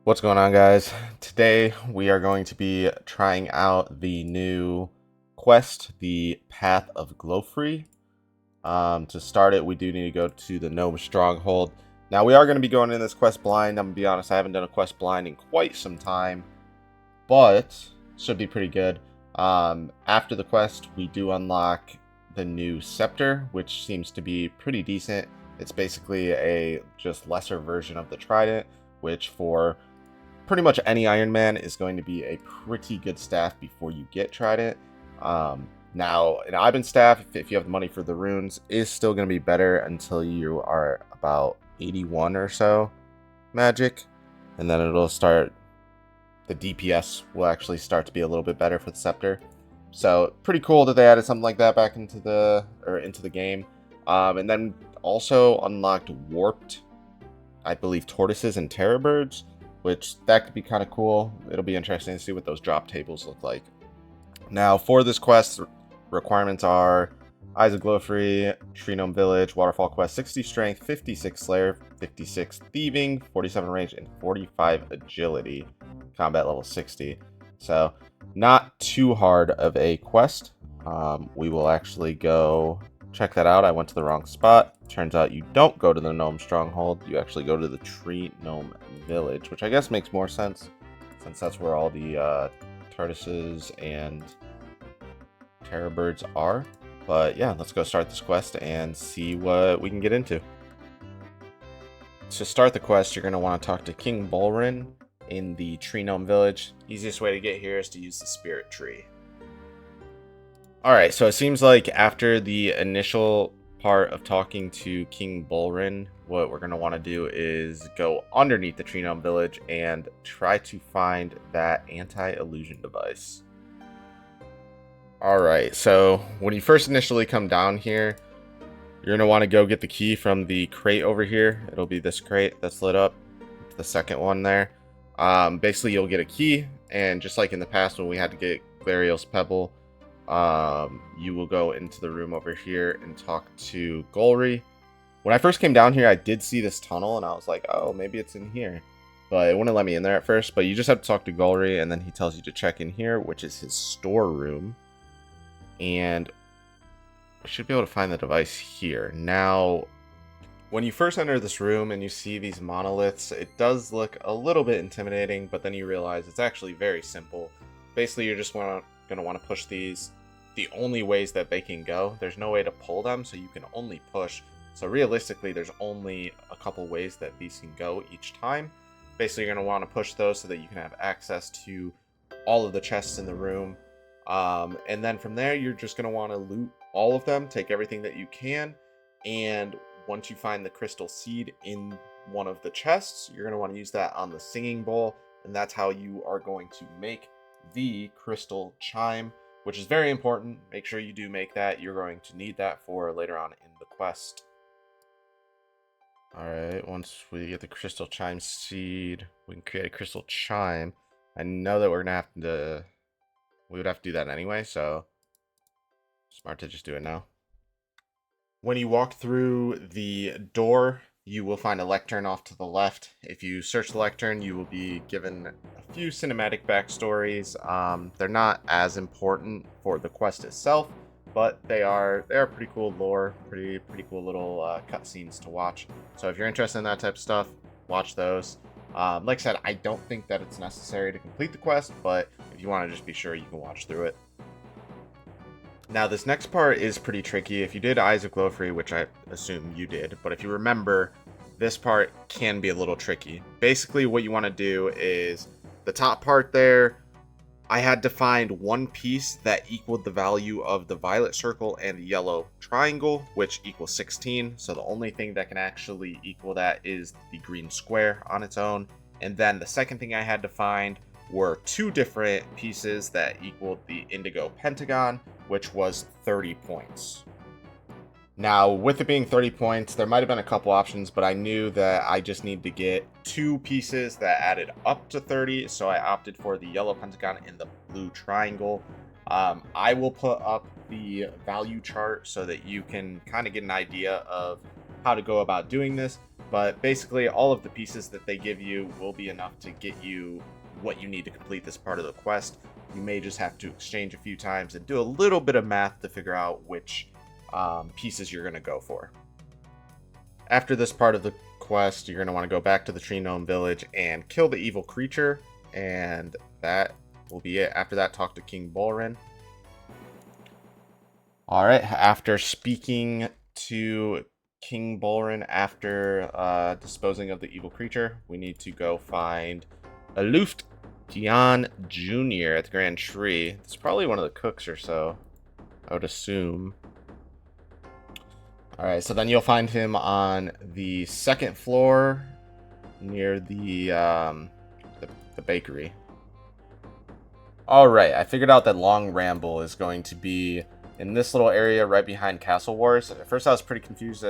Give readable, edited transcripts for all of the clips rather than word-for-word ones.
What's going on, guys? Today we are going to be trying out the new quest, the Path of Glouphrie. To start it, we do need to go to the Gnome Stronghold. Now, we are going to be going in this quest blind. I'm going to be honest, I haven't done a quest blind in quite some time, but should be pretty good. After the quest, we do unlock the new Scepter, which seems to be pretty decent. It's basically a just lesser version of the Trident, which for pretty much any Iron Man is going to be a pretty good staff before you get Trident. Now, an Ivan staff, if you have the money for the runes, is still going to be better until you are about 81 or so magic. And then it'll start, the DPS will actually start to be a little bit better for the Scepter. So, pretty cool that they added something like that back into the game. And then also unlocked Warped, I believe, Tortoises and Terror Birds, which that could be kind of cool. It'll be interesting to see what those drop tables look like. Now, for this quest, requirements are Eyes of Glouphrie, Tree Gnome Village, Waterfall Quest, 60 Strength, 56 Slayer, 56 Thieving, 47 Range, and 45 Agility. Combat level 60. So, not too hard of a quest. We will actually go check that out. I went to the wrong spot. Turns out you don't go to the Gnome Stronghold. You actually go to the Tree Gnome Village, which I guess makes more sense, since that's where all the tortoises and terror birds are. But yeah, let's go start this quest and see what we can get into. To start the quest, you're going to want to talk to King Bolrin in the Tree Gnome Village. Easiest way to get here is to use the Spirit Tree. Alright, so it seems like after the initial part of talking to King Bolrin, what we're going to want to do is go underneath the Tree Gnome Village and try to find that anti-illusion device. Alright, so when you first initially come down here, you're going to want to go get the key from the crate over here. It'll be this crate that's lit up, the second one there. Basically, you'll get a key, and just like in the past when we had to get Glariel's Pebble, you will go into the room over here and talk to Glouphrie. When I first came down here, I did see this tunnel, and I was like, oh, maybe it's in here. But it wouldn't let me in there at first, but you just have to talk to Glouphrie, and then he tells you to check in here, which is his storeroom. And I should be able to find the device here. Now, when you first enter this room and you see these monoliths, it does look a little bit intimidating, but then you realize it's actually very simple. Basically, you're just going to want to push these the only ways that they can go. There's no way to pull them, so you can only push. So realistically, there's only a couple ways that these can go each time. Basically, you're going to want to push those so that you can have access to all of the chests in the room. And then from there, you're just going to want to loot all of them, take everything that you can, and once you find the crystal seed in one of the chests, you're going to want to use that on the singing bowl, and that's how you are going to make the crystal chime, which is very important. Make sure you do make that. You're going to need that for later on in the quest. Alright, once we get the crystal chime seed, we can create a crystal chime. I know that we're going to have to... we would have to do that anyway, so smart to just do it now. When you walk through the door, you will find a lectern off to the left. If you search the lectern, you will be given a few cinematic backstories. They're not as important for the quest itself, but they are pretty cool lore, pretty cool little cutscenes to watch. So if you're interested in that type of stuff, watch those. Like I said, I don't think that it's necessary to complete the quest, but if you want to just be sure, you can watch through it. Now, this next part is pretty tricky. If you did Eyes of Glouphrie, which I assume you did, but if you remember, this part can be a little tricky. Basically, what you want to do is the top part there, I had to find one piece that equaled the value of the violet circle and the yellow triangle, which equals 16. So the only thing that can actually equal that is the green square on its own. And then the second thing I had to find were two different pieces that equaled the indigo pentagon, which was 30 points. Now, with it being 30 points, there might have been a couple options, but I knew that I just need to get two pieces that added up to 30, so I opted for the yellow pentagon and the blue triangle. I will put up the value chart so that you can kind of get an idea of how to go about doing this. But basically, all of the pieces that they give you will be enough to get you what you need to complete this part of the quest. You may just have to exchange a few times and do a little bit of math to figure out which pieces you're going to go for. After this part of the quest, you're going to want to go back to the Tree Gnome Village and kill the evil creature, and that will be it. After that, talk to King Bolrin. Alright, after speaking to King Bolrin after disposing of the evil creature, we need to go find Luft Tian Jr. at the Grand Tree. It's probably one of the cooks or so, I would assume. Alright, so then you'll find him on the second floor near the bakery. Alright, I figured out that Long Ramble is going to be in this little area right behind Castle Wars. At first I was pretty confused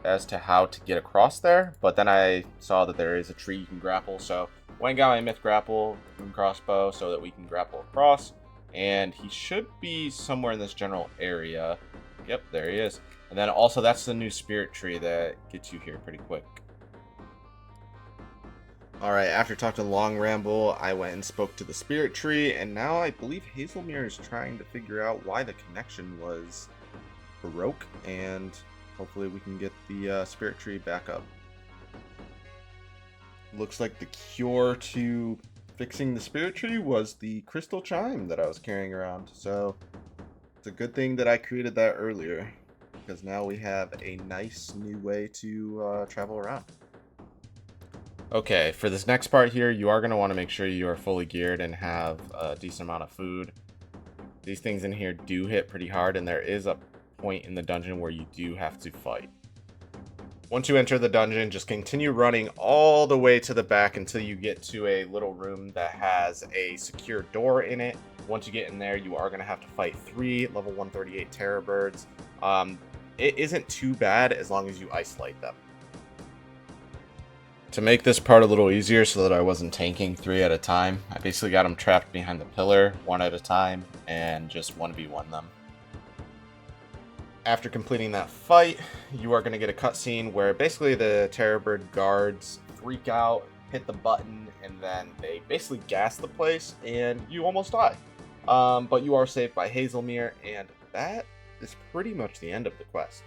as to how to get across there, but then I saw that there is a tree you can grapple, so went and got my Myth Grapple and crossbow so that we can grapple across, and he should be somewhere in this general area. Yep, there he is. And then also that's the new spirit tree that gets you here pretty quick. Alright, after talking to Long Ramble, I went and spoke to the spirit tree, and now I believe Hazelmere is trying to figure out why the connection was broke, and hopefully we can get the spirit tree back up. Looks like the cure to fixing the spirit tree was the crystal chime that I was carrying around, so it's a good thing that I created that earlier, because now we have a nice new way to travel around. Okay, for this next part here, you are going to want to make sure you are fully geared and have a decent amount of food. These things in here do hit pretty hard, and there is a point in the dungeon where you do have to fight. Once you enter the dungeon, just continue running all the way to the back until you get to a little room that has a secure door in it. Once you get in there, you are going to have to fight 3 level 138 terror birds. It isn't too bad as long as you isolate them. To make this part a little easier so that I wasn't tanking 3 at a time, I basically got them trapped behind the pillar 1 at a time and just 1v1 them. After completing that fight, you are going to get a cutscene where basically the terror bird guards freak out, hit the button, and then they basically gas the place and you almost die. But you are saved by Hazelmere, and that is pretty much the end of the quest.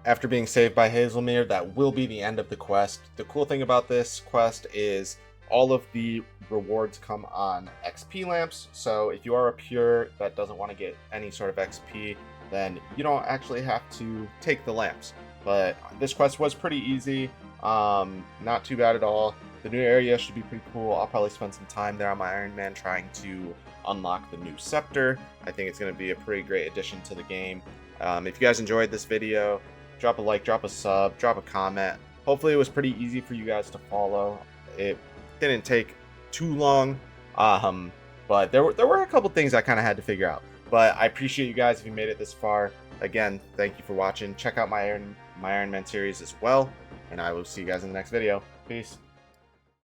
After being saved by Hazelmere, that will be the end of the quest. The cool thing about this quest is all of the rewards come on XP lamps, so if you are a pure that doesn't want to get any sort of XP, then you don't actually have to take the lamps. But this quest was pretty easy, not too bad at all. The new area should be pretty cool. I'll probably spend some time there on my Ironman trying to unlock the new scepter. I think it's going to be a pretty great addition to the game. If you guys enjoyed this video, drop a like, drop a sub, drop a comment. Hopefully it was pretty easy for you guys to follow. It didn't take too long, but there were a couple things I kind of had to figure out. But I appreciate you guys if you made it this far. Again, thank you for watching. Check out my Iron Man series as well, and I will see you guys in the next video. Peace.